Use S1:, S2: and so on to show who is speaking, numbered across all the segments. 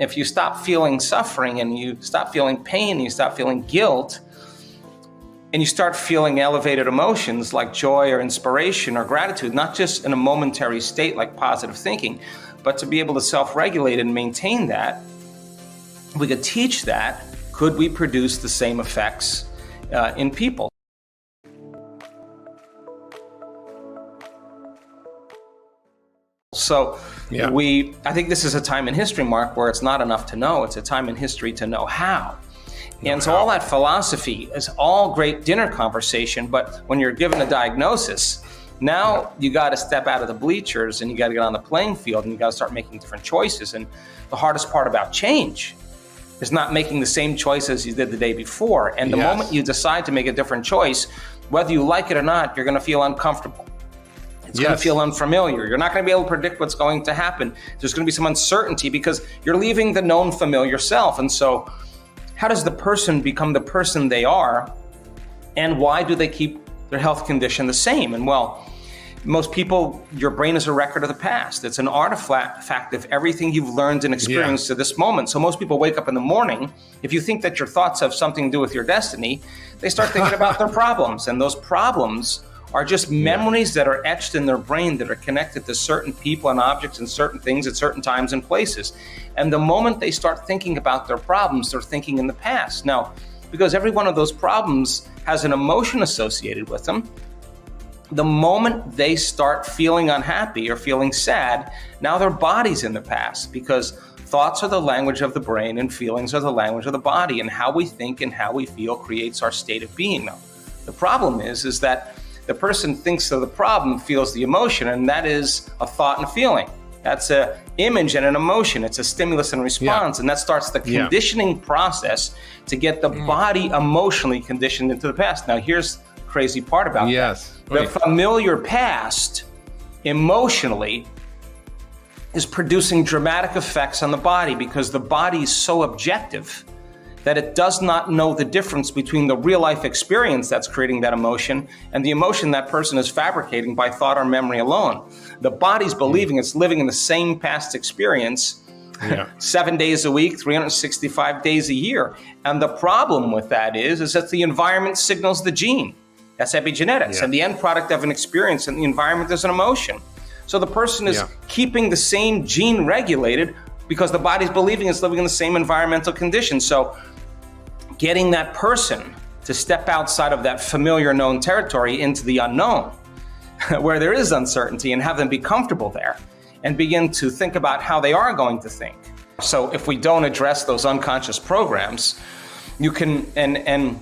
S1: if you stop feeling suffering and you stop feeling pain and you stop feeling guilt and you start feeling elevated emotions like joy or inspiration or gratitude, not just in a momentary state like positive thinking, but to be able to self-regulate and maintain that, we could teach that. Could we produce the same effects in people? So I think this is a time in history, Mark, where it's not enough to know. It's a time in history to know how. And so all that philosophy is all great dinner conversation, but when you're given a diagnosis, now you got to step out of the bleachers and you got to get on the playing field and you got to start making different choices. And the hardest part about change is not making the same choices you did the day before. And the moment you decide to make a different choice, whether you like it or not, you're going to feel uncomfortable. It's going to feel unfamiliar. You're not going to be able to predict what's going to happen. There's going to be some uncertainty because you're leaving the known familiar self. And so how does the person become the person they are? And why do they keep their health condition the same? And well, most people, your brain is a record of the past. It's an artifact of everything you've learned and experienced to this moment. So most people wake up in the morning, if you think that your thoughts have something to do with your destiny, they start thinking about their problems. And those problems are just memories that are etched in their brain that are connected to certain people and objects and certain things at certain times and places. And the moment they start thinking about their problems, they're thinking in the past. Now, because every one of those problems has an emotion associated with them, the moment they start feeling unhappy or feeling sad, now their body's in the past, because thoughts are the language of the brain and feelings are the language of the body, and how we think and how we feel creates our state of being. Now, the problem is that the person thinks of the problem, feels the emotion, and that is a thought and a feeling. That's an image and an emotion. It's a stimulus and response, and that starts the conditioning process to get the body emotionally conditioned into the past. Now, here's the crazy part about that. The familiar past, emotionally, is producing dramatic effects on the body because the body is so objective that it does not know the difference between the real life experience that's creating that emotion and the emotion that person is fabricating by thought or memory alone. The body's believing it's living in the same past experience 7 days a week, 365 days a year. And the problem with that is that the environment signals the gene. That's epigenetics. And the end product of an experience in the environment is an emotion. So the person is keeping the same gene regulated because the body's believing it's living in the same environmental conditions. So getting that person to step outside of that familiar known territory into the unknown, where there is uncertainty, and have them be comfortable there and begin to think about how they are going to think. So if we don't address those unconscious programs, you can, and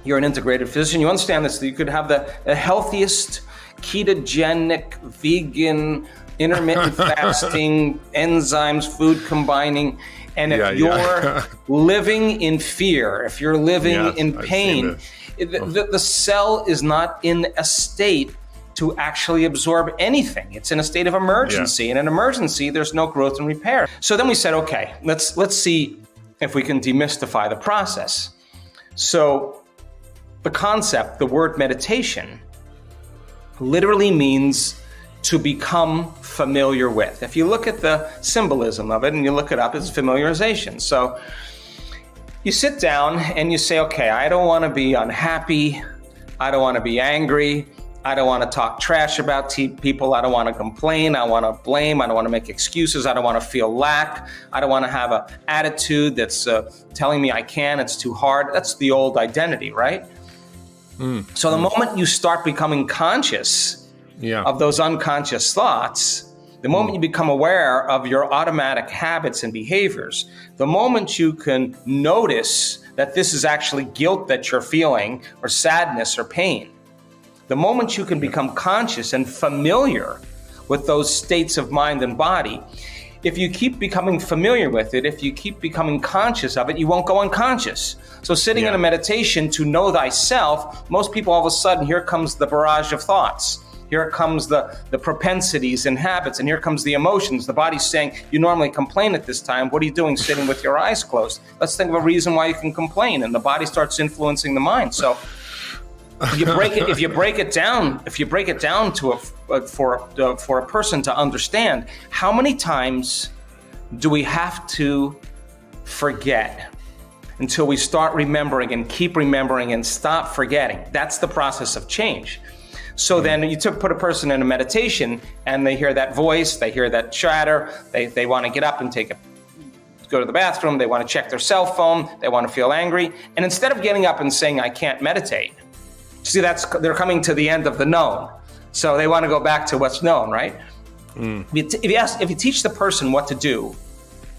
S1: you're an integrated physician, you understand this, that you could have the healthiest ketogenic, vegan, intermittent fasting, enzymes, food combining. And if you're living in fear, if you're living in pain, the cell is not in a state to actually absorb anything. It's in a state of emergency. In an emergency, there's no growth and repair. So then we said, okay, let's see if we can demystify the process. So the concept, the word meditation, literally means to become familiar with. If you look at the symbolism of it and you look it up, it's familiarization. So you sit down and you say, okay, I don't want to be unhappy. I don't want to be angry. I don't want to talk trash about people. I don't want to complain. I want to blame. I don't want to make excuses. I don't want to feel lack. I don't want to have an attitude that's telling me I can. It's too hard. That's the old identity, right? So the moment you start becoming conscious of those unconscious thoughts, the moment you become aware of your automatic habits and behaviors, the moment you can notice that this is actually guilt that you're feeling, or sadness or pain, the moment you can become conscious and familiar with those states of mind and body, if you keep becoming familiar with it, if you keep becoming conscious of it, you won't go unconscious. So sitting in a meditation to know thyself, most people all of a sudden, here comes the barrage of thoughts. Here comes the propensities and habits, and here comes the emotions. The body's saying, you normally complain at this time. What are you doing sitting with your eyes closed? Let's think of a reason why you can complain. And the body starts influencing the mind. So if you break it down to for a person to understand, how many times do we have to forget until we start remembering and keep remembering and stop forgetting? That's the process of change. So then you put a person in a meditation and they hear that voice, they hear that chatter, they want to get up and go to the bathroom, they want to check their cell phone, they want to feel angry. And instead of getting up and saying, I can't meditate, see, they're coming to the end of the known. So they want to go back to what's known, right? If you teach the person what to do,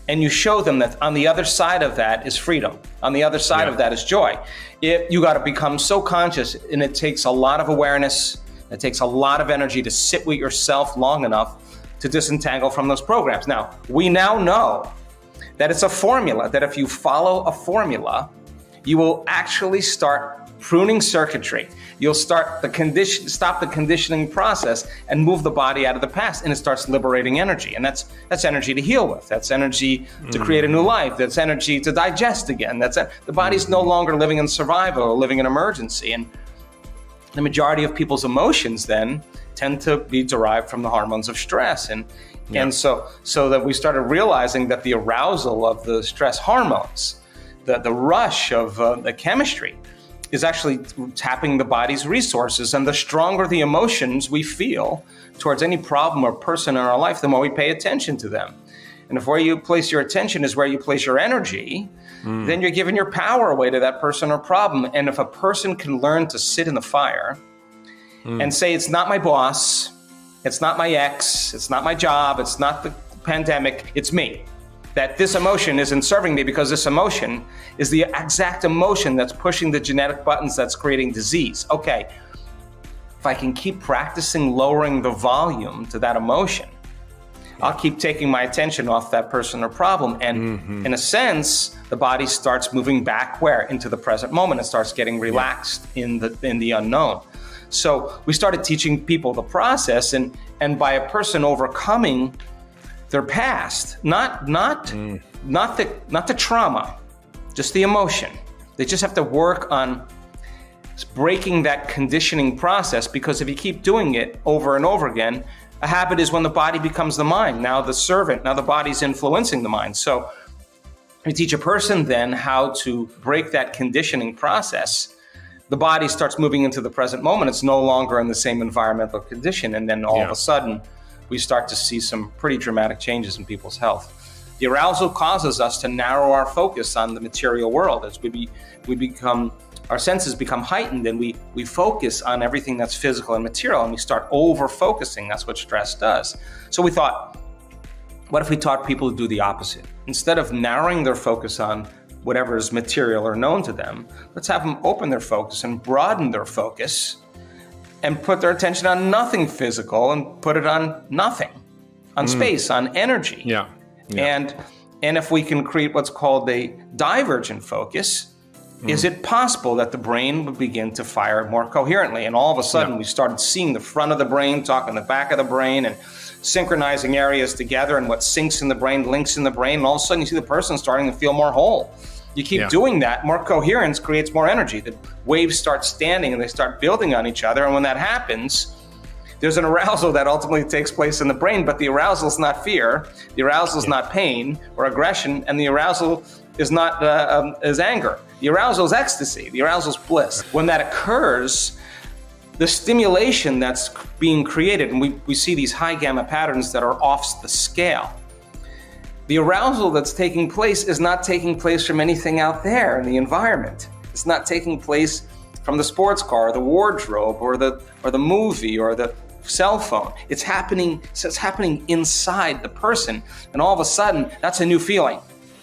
S1: and you show them that on the other side of that is freedom, on the other side of that is joy, you got to become so conscious, and it takes a lot of awareness, it takes a lot of energy to sit with yourself long enough to disentangle from those programs. Now, we now know that it's a formula, that if you follow a formula, you will actually start pruning circuitry. You'll stop the conditioning process and move the body out of the past, and it starts liberating energy. And that's energy to heal with. That's energy to create a new life. That's energy to digest again. The body's no longer living in survival or living in emergency. And the majority of people's emotions then tend to be derived from the hormones of stress. And so that we started realizing that the arousal of the stress hormones, the rush of the chemistry, is actually tapping the body's resources. And the stronger the emotions we feel towards any problem or person in our life, the more we pay attention to them. And if where you place your attention is where you place your energy, then you're giving your power away to that person or problem. And if a person can learn to sit in the fire and say, it's not my boss, it's not my ex, it's not my job, it's not the pandemic, it's me. That this emotion isn't serving me because this emotion is the exact emotion that's pushing the genetic buttons that's creating disease. Okay, if I can keep practicing lowering the volume to that emotion, I'll keep taking my attention off that person or problem. And in a sense, the body starts moving back where? Into the present moment. It starts getting relaxed in the unknown. So we started teaching people the process, and by a person overcoming their past, not the trauma, just the emotion. They just have to work on breaking that conditioning process, because if you keep doing it over and over again, a habit is when the body becomes the mind. Now the servant, now the body's influencing the mind. So we teach a person then how to break that conditioning process. The body starts moving into the present moment. It's no longer in the same environmental condition. And then all of a sudden, we start to see some pretty dramatic changes in people's health. The arousal causes us to narrow our focus on the material world. As our senses become heightened, and we focus on everything that's physical and material, and we start over-focusing. That's what stress does. So we thought, what if we taught people to do the opposite? Instead of narrowing their focus on whatever is material or known to them, let's have them open their focus and broaden their focus and put their attention on nothing physical and put it on nothing, on space, on energy. And if we can create what's called a divergent focus, is it possible that the brain would begin to fire more coherently? And all of a sudden, we started seeing the front of the brain talking the back of the brain and synchronizing areas together, and what syncs in the brain links in the brain. And all of a sudden, you see the person starting to feel more whole. You keep doing that, more coherence creates more energy. The waves start standing and they start building on each other. And when that happens, there's an arousal that ultimately takes place in the brain, but the arousal is not fear, the arousal is not pain or aggression, and the arousal is not is anger. The arousal is ecstasy, the arousal is bliss. When that occurs, the stimulation that's being created, and we see these high gamma patterns that are off the scale. The arousal that's taking place is not taking place from anything out there in the environment. It's not taking place from the sports car, or the wardrobe, or the movie, or the cell phone. It's happening inside the person, and all of a sudden, that's a new feeling.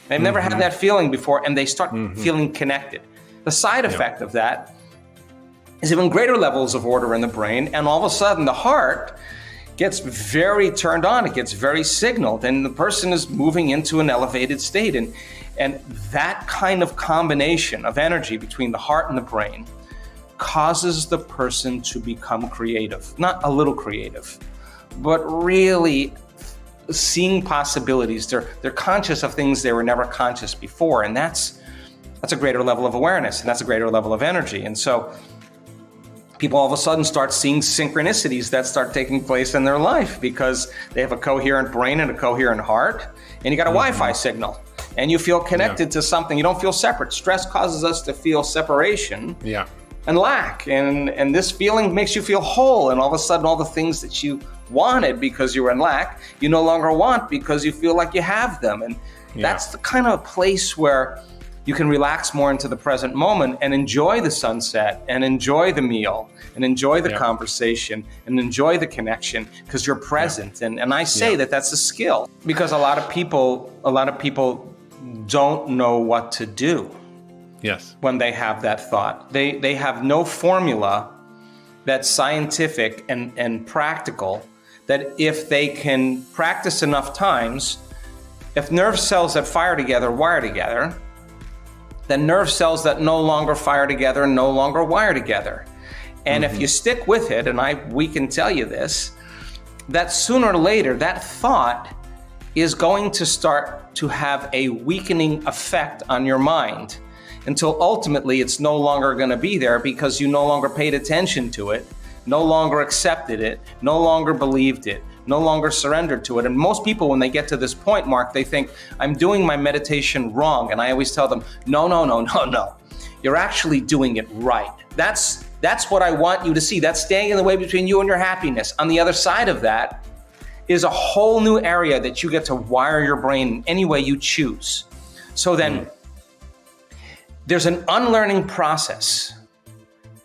S1: They've never had that feeling before, and they start feeling connected. The side effect of that is even greater levels of order in the brain, and all of a sudden, the heart gets very turned on, it gets very signaled, and the person is moving into an elevated state. And that kind of combination of energy between the heart and the brain causes the person to become creative. Not a little creative, but really seeing possibilities. They're conscious of things they were never conscious before, and that's a greater level of awareness, and that's a greater level of energy. And so people all of a sudden start seeing synchronicities that start taking place in their life because they have a coherent brain and a coherent heart, and you got a Wi-Fi signal, and you feel connected to something. You don't feel separate. Stress causes us to feel separation and lack, and this feeling makes you feel whole, and all of a sudden all the things that you wanted because you were in lack, you no longer want because you feel like you have them. And that's the kind of place where you can relax more into the present moment and enjoy the sunset and enjoy the meal and enjoy the conversation and enjoy the connection because you're present. And I say that that's a skill, because a lot of people don't know what to do when they have that thought. They have no formula that's scientific and practical, that if they can practice enough times, if nerve cells that fire together wire together, then nerve cells that no longer fire together no longer wire together. And if you stick with it, and we can tell you this, that sooner or later that thought is going to start to have a weakening effect on your mind, until ultimately it's no longer going to be there because you no longer paid attention to it, no longer accepted it, no longer believed it, no longer surrendered to it. And most people, when they get to this point, Mark, they think, I'm doing my meditation wrong. And I always tell them, no. You're actually doing it right. That's what I want you to see. That's standing in the way between you and your happiness. On the other side of that is a whole new area that you get to wire your brain any way you choose. So then there's an unlearning process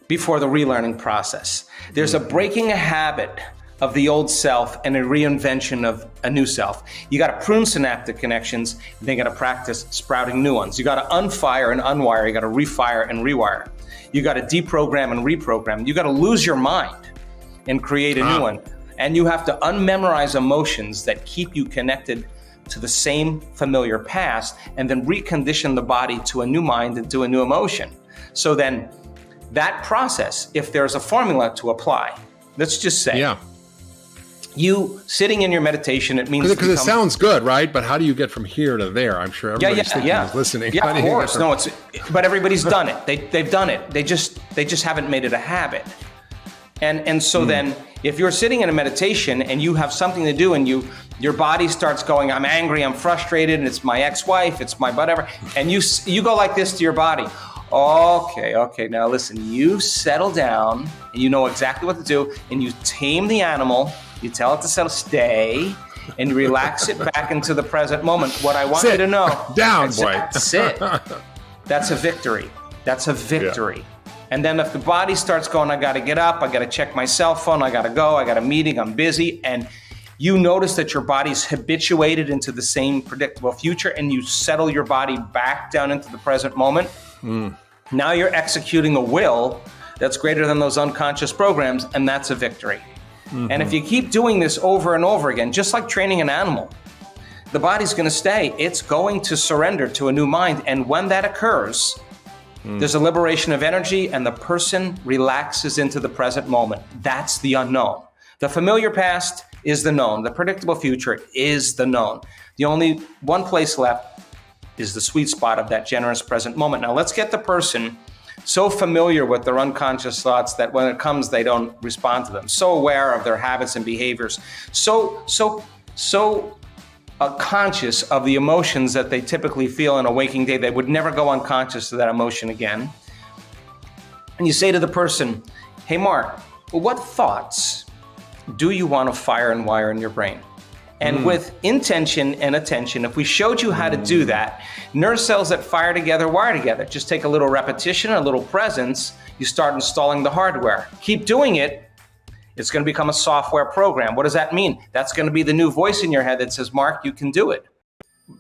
S1: before the relearning process. There's a breaking a habit of the old self and a reinvention of a new self. You got to prune synaptic connections, and then you got to practice sprouting new ones. You got to unfire and unwire. You got to refire and rewire. You got to deprogram and reprogram. You got to lose your mind and create a new one. And you have to unmemorize emotions that keep you connected to the same familiar past, and then recondition the body to a new mind and to a new emotion. So then that process, if there's a formula to apply, let's just say, you sitting in your meditation, it means
S2: because it sounds good, right? But how do you get from here to there? I'm sure everybody's thinking is listening.
S1: Yeah, of course. No, but everybody's done it. They've done it. They just haven't made it a habit. And so then, if you're sitting in a meditation and you have something to do, and your body starts going, I'm angry, I'm frustrated, and it's my ex-wife, it's my whatever, and you go like this to your body. Okay, now listen, you settle down, and you know exactly what to do, and you tame the animal, you tell it to settle, stay, and you relax it back into the present moment. What I want you to know,
S2: down, boy.
S1: That's it. That's a victory. That's a victory. Yeah. And then if the body starts going, I got to get up, I got to check my cell phone, I got to go, I got a meeting, I'm busy, and you notice that your body's habituated into the same predictable future, and you settle your body back down into the present moment. Now you're executing a will that's greater than those unconscious programs, and that's a victory. And if you keep doing this over and over again, just like training an animal, the body's going to stay. It's going to surrender to a new mind. And when that occurs, there's a liberation of energy, and the person relaxes into the present moment. That's the unknown. The familiar past is the known. The predictable future is the known. The only one place left is the sweet spot of that generous present moment. Now let's get the person so familiar with their unconscious thoughts that when it comes, they don't respond to them. So aware of their habits and behaviors. So conscious of the emotions that they typically feel in a waking day. They would never go unconscious to that emotion again. And you say to the person, hey, Mark, what thoughts do you want to fire and wire in your brain? And with intention and attention, if we showed you how to do that, nerve cells that fire together, wire together. Just take a little repetition, a little presence, you start installing the hardware. Keep doing it. It's going to become a software program. What does that mean? That's going to be the new voice in your head that says, Mark, you can do it.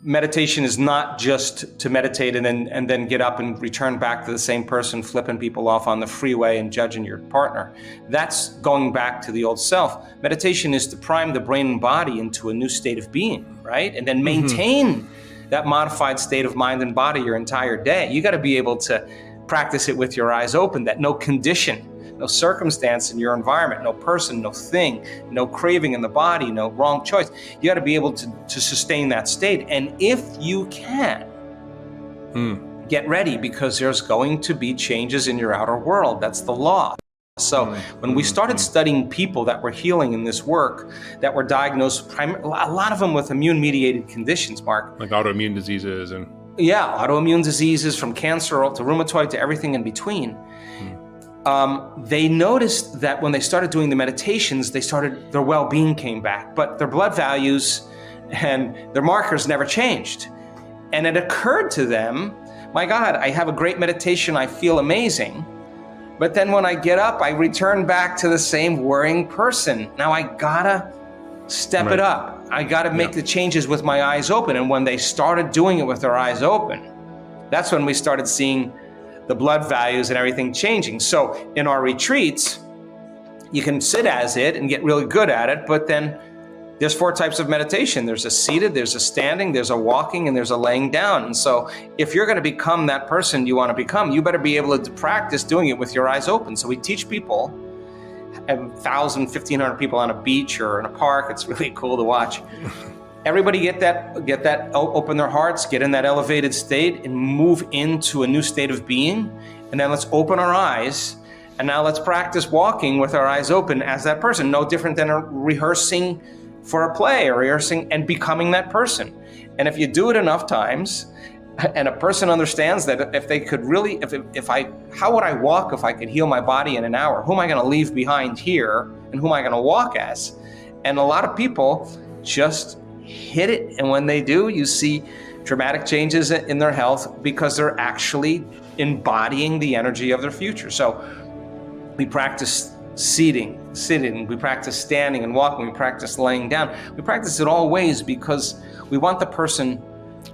S1: Meditation is not just to meditate and then get up and return back to the same person, flipping people off on the freeway and judging your partner. That's going back to the old self. Meditation is to prime the brain and body into a new state of being, right? And then maintain that modified state of mind and body your entire day. You got to be able to practice it with your eyes open, that no condition, no circumstance in your environment, no person, no thing, no craving in the body, no wrong choice. You got to be able to sustain that state. And if you can, get ready, because there's going to be changes in your outer world. That's the law. So when we started studying people that were healing in this work, that were diagnosed, a lot of them with immune-mediated conditions, Mark.
S2: Like autoimmune diseases and...
S1: Yeah, autoimmune diseases, from cancer to rheumatoid to everything in between. They noticed that when they started doing the meditations, their well-being came back, but their blood values and their markers never changed. And it occurred to them, my God, I have a great meditation, I feel amazing. But then when I get up, I return back to the same worrying person. Now I gotta step it up. I gotta make the changes with my eyes open. And when they started doing it with their eyes open, that's when we started seeing the blood values and everything changing. So in our retreats, you can sit as it and get really good at it, but then there's 4 types of meditation. There's a seated, there's a standing, there's a walking, and there's a laying down. And so if you're going to become that person you want to become, you better be able to practice doing it with your eyes open. So we teach people, 1,000, 1,500 people on a beach or in a park. It's really cool to watch. Everybody get that, open their hearts, get in that elevated state and move into a new state of being. And then let's open our eyes. And now let's practice walking with our eyes open as that person. No different than rehearsing for a play or rehearsing and becoming that person. And if you do it enough times, and a person understands that if they could really, how would I walk if I could heal my body in an hour? Who am I going to leave behind here, and who am I going to walk as? And a lot of people just hit it. And when they do, you see dramatic changes in their health because they're actually embodying the energy of their future. So we practice sitting, we practice standing and walking, we practice laying down. We practice it all ways because we want the person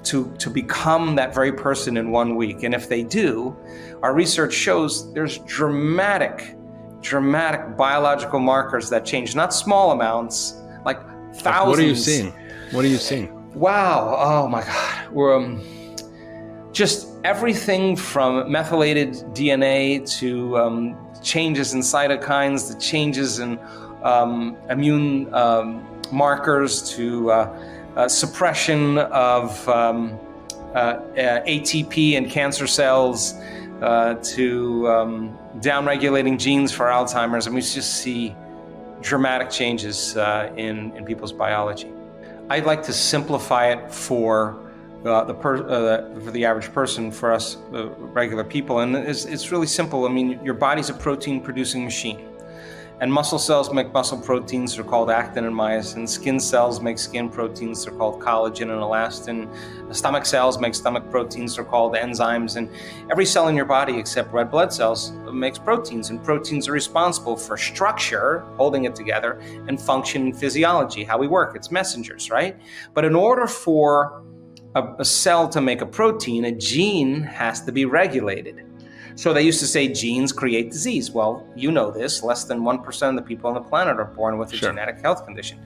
S1: to become that very person in 1 week. And if they do, our research shows there's dramatic biological markers that change, not small amounts, like thousands.
S2: What are you seeing?
S1: Wow, oh my God. We're just everything from methylated DNA to changes in cytokines, the changes in immune markers, to suppression of ATP in cancer cells, to downregulating genes for Alzheimer's. And we just see dramatic changes in people's biology. I'd like to simplify it for the average person, for us regular people, and it's really simple. I mean, your body's a protein-producing machine, and muscle cells make muscle proteins. They're called actin and myosin. Skin cells make skin proteins. They're called collagen and elastin. Stomach cells make stomach proteins. They're called enzymes. And every cell in your body except red blood cells makes proteins, and proteins are responsible for structure, holding it together, and function and physiology, how we work. It's messengers, right? But in order for a cell to make a protein, a gene has to be regulated. So they used to say genes create disease. Well, you know this, less than 1% of the people on the planet are born with a genetic health condition.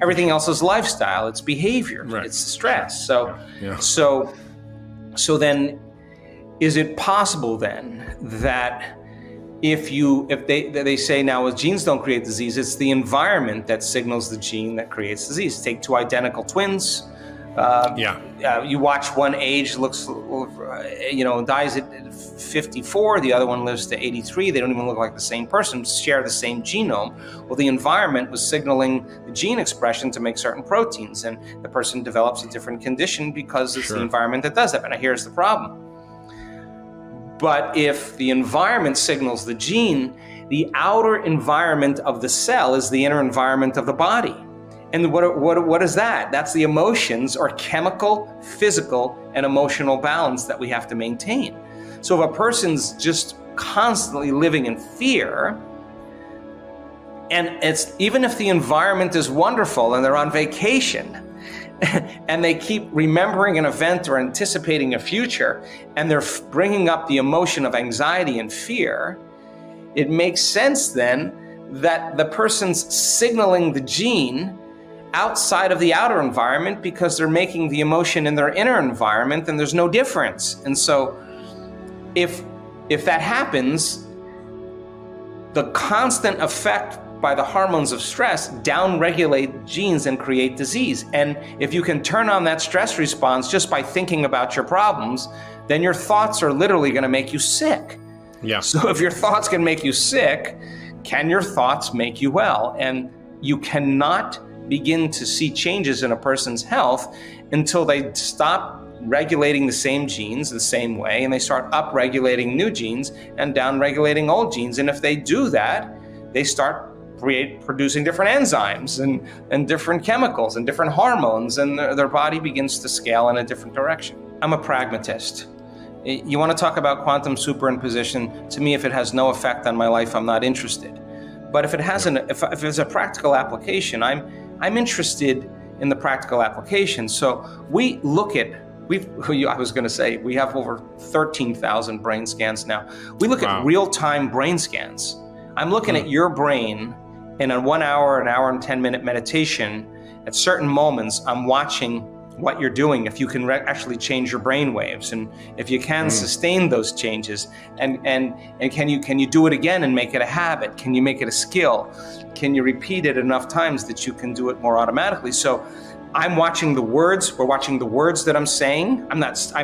S1: Everything else is lifestyle, it's behavior, it's stress. So then is it possible then that if they say now, well, genes don't create disease, it's the environment that signals the gene that creates disease. Take 2 identical twins. You watch one age dies at 54, the other one lives to 83. They don't even look like the same person, share the same genome. Well, the environment was signaling the gene expression to make certain proteins, and the person develops a different condition because it's the environment that does that. But now here's the problem. But if the environment signals the gene, the outer environment of the cell is the inner environment of the body. And what is that? That's the emotions, or chemical, physical, and emotional balance that we have to maintain. So if a person's just constantly living in fear, and it's even if the environment is wonderful and they're on vacation, and they keep remembering an event or anticipating a future, and they're bringing up the emotion of anxiety and fear, it makes sense then that the person's signaling the gene outside of the outer environment because they're making the emotion in their inner environment, and there's no difference. And so if that happens, the constant effect by the hormones of stress downregulate genes and create disease. And if you can turn on that stress response just by thinking about your problems, then your thoughts are literally going to make you sick. Yeah. So if your thoughts can make you sick, can your thoughts make you well? And you cannot begin to see changes in a person's health until they stop regulating the same genes the same way, and they start up-regulating new genes and down-regulating old genes. And if they do that, they start producing different enzymes and different chemicals and different hormones, and their body begins to scale in a different direction. I'm a pragmatist. You want to talk about quantum superimposition? To me, if it has no effect on my life, I'm not interested. But if it has if it's a practical application, I'm interested in the practical application. So we look at, I was going to say, we have over 13,000 brain scans now. We look at real-time brain scans. I'm looking at your brain in a 1 hour, an hour and 10-minute meditation. At certain moments, I'm watching what you're doing, if you can actually change your brain waves, and if you can sustain those changes, and can you do it again and make it a habit? Can you make it a skill? Can you repeat it enough times that you can do it more automatically? So I'm watching the words. We're watching the words that I'm saying. I'm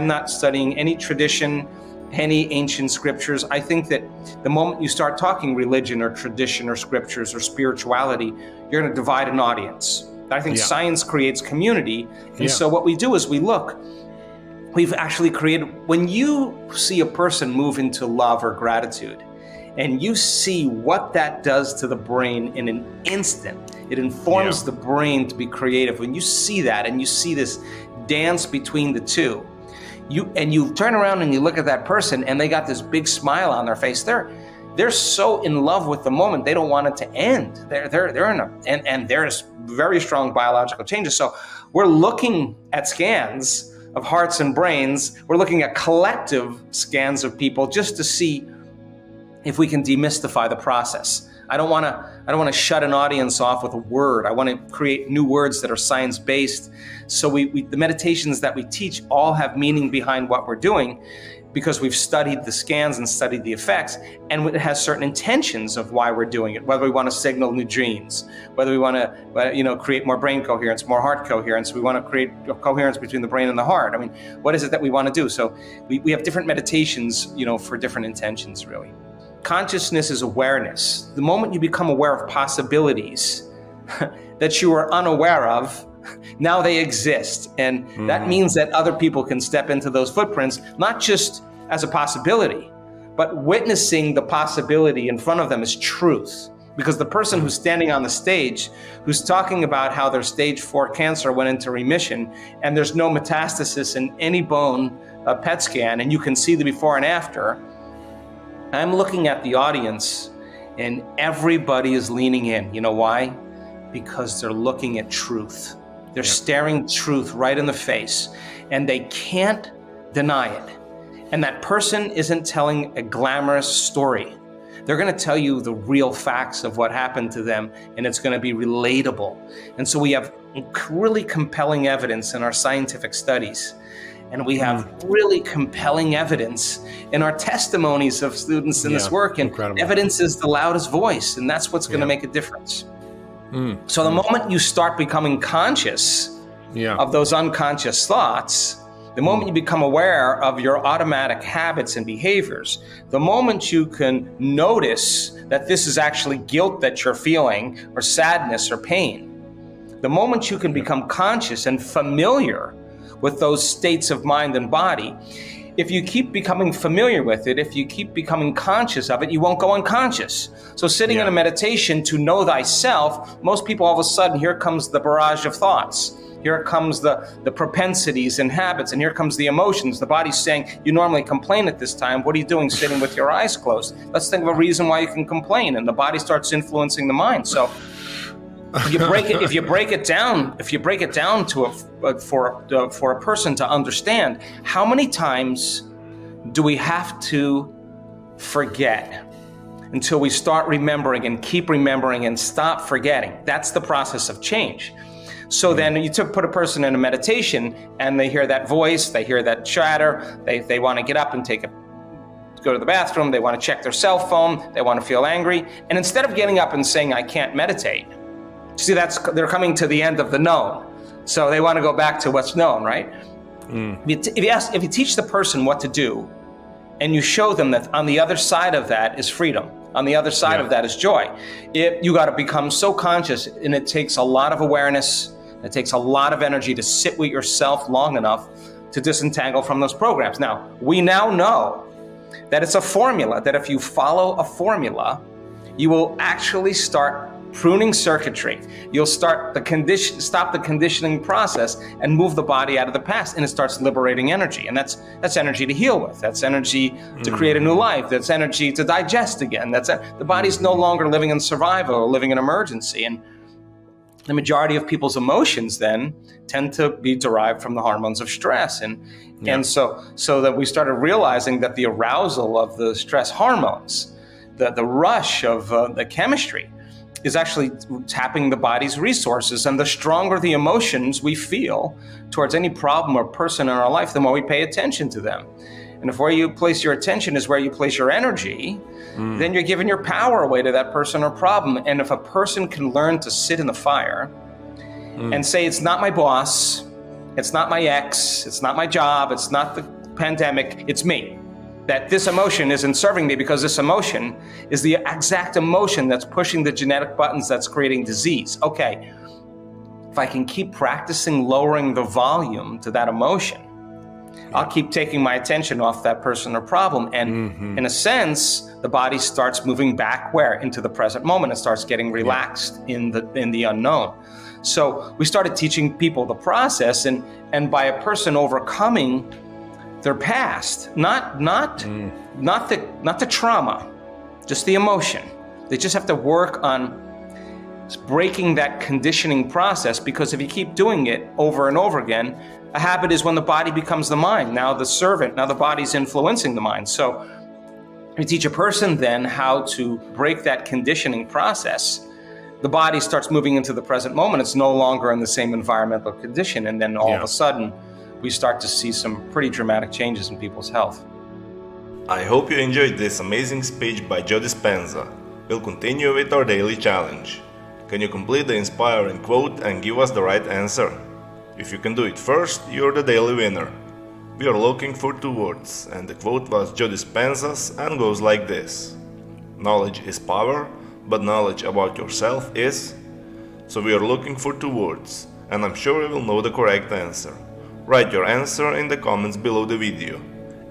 S1: not studying any tradition, any ancient scriptures. I think that the moment you start talking religion or tradition or scriptures or spirituality, you're going to divide an audience. I think science creates community. And so what we do is we've actually created, when you see a person move into love or gratitude, and you see what that does to the brain in an instant, it informs the brain to be creative. When you see that and you see this dance between the two, you turn around and you look at that person and they got this big smile on their face. They're so in love with the moment, they don't want it to end. They're in and there's very strong biological changes. So we're looking at scans of hearts and brains. We're looking at collective scans of people just to see if we can demystify the process. I don't want to shut an audience off with a word. I want to create new words that are science-based. So the meditations that we teach all have meaning behind what we're doing, because we've studied the scans and studied the effects, and it has certain intentions of why we're doing it, whether we want to signal new genes, whether we want to create more brain coherence, more heart coherence, we want to create coherence between the brain and the heart. I mean, what is it that we want to do? So we have different meditations, for different intentions, really. Consciousness is awareness. The moment you become aware of possibilities that you were unaware of, now they exist. And that means that other people can step into those footprints, not just as a possibility, but witnessing the possibility in front of them as truth. Because the person who's standing on the stage, who's talking about how their stage 4 cancer went into remission, and there's no metastasis in any bone PET scan, and you can see the before and after, I'm looking at the audience and everybody is leaning in. You know why? Because they're looking at truth. They're staring truth right in the face, and they can't deny it. And that person isn't telling a glamorous story. They're going to tell you the real facts of what happened to them, and it's going to be relatable. And so we have really compelling evidence in our scientific studies. And we have really compelling evidence in our testimonies of students in this work. And incredible. Evidence is the loudest voice, and that's what's going to make a difference. So the moment you start becoming conscious of those unconscious thoughts, the moment you become aware of your automatic habits and behaviors, the moment you can notice that this is actually guilt that you're feeling, or sadness or pain, the moment you can become conscious and familiar with those states of mind and body, if you keep becoming familiar with it, if you keep becoming conscious of it, you won't go unconscious. So sitting in a meditation to know thyself, most people all of a sudden, here comes the barrage of thoughts. Here comes the propensities and habits, and here comes the emotions. The body's saying, you normally complain at this time. What are you doing sitting with your eyes closed? Let's think of a reason why you can complain. And the body starts influencing the mind. So if you break it down to for a person to understand, how many times do we have to forget until we start remembering and keep remembering and stop forgetting? That's the process of change. So then you put a person in a meditation and they hear that voice, they hear that chatter, they want to get up and go to the bathroom, they want to check their cell phone, they want to feel angry. And instead of getting up and saying, I can't meditate, see, they're coming to the end of the known. So they want to go back to what's known, right? If you teach the person what to do, and you show them that on the other side of that is freedom, On the other side of that is joy. You got to become so conscious, and it takes a lot of awareness. It takes a lot of energy to sit with yourself long enough to disentangle from those programs. Now, we now know that it's a formula, that if you follow a formula, you will actually start pruning circuitry. You'll stop the conditioning process and move the body out of the past, and it starts liberating energy. And that's energy to heal with. That's energy to create a new life. That's energy to digest again. The body's no longer living in survival or living in emergency. And the majority of people's emotions then tend to be derived from the hormones of stress. And so that we started realizing that the arousal of the stress hormones, the rush of the chemistry, is actually tapping the body's resources. And the stronger the emotions we feel towards any problem or person in our life, the more we pay attention to them. And if where you place your attention is where you place your energy, then you're giving your power away to that person or problem. And if a person can learn to sit in the fire and say, it's not my boss, it's not my ex, it's not my job, it's not the pandemic, it's me. That this emotion isn't serving me because this emotion is the exact emotion that's pushing the genetic buttons that's creating disease. Okay, if I can keep practicing lowering the volume to that emotion, I'll keep taking my attention off that person or problem. And in a sense, the body starts moving back where? Into the present moment. It starts getting relaxed in the unknown. So we started teaching people the process, and by a person overcoming their past, not the trauma, just the emotion. They just have to work on breaking that conditioning process, because if you keep doing it over and over again, a habit is when the body becomes the mind. Now the servant, now the body's influencing the mind. So we teach a person then how to break that conditioning process. The body starts moving into the present moment. It's no longer in the same environmental condition. And then all of a sudden, we start to see some pretty dramatic changes in people's health.
S3: I hope you enjoyed this amazing speech by Joe Dispenza. We'll continue with our daily challenge. Can you complete the inspiring quote and give us the right answer? If you can do it first, you're the daily winner. We are looking for 2 words, and the quote was Joe Dispenza's and goes like this: knowledge is power, but knowledge about yourself is. So we are looking for 2 words, and I'm sure you will know the correct answer. Write your answer in the comments below the video.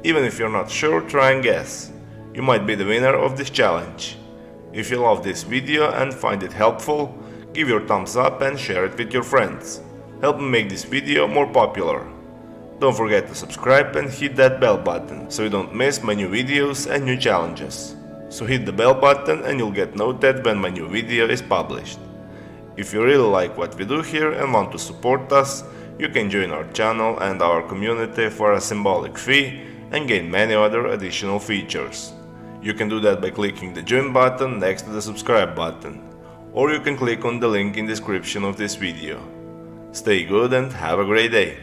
S3: Even if you're not sure, try and guess. You might be the winner of this challenge. If you love this video and find it helpful, give your thumbs up and share it with your friends. Help me make this video more popular. Don't forget to subscribe and hit that bell button so you don't miss my new videos and new challenges. So hit the bell button and you'll get notified when my new video is published. If you really like what we do here and want to support us, you can join our channel and our community for a symbolic fee and gain many other additional features. You can do that by clicking the join button next to the subscribe button, or you can click on the link in the description of this video. Stay good and have a great day!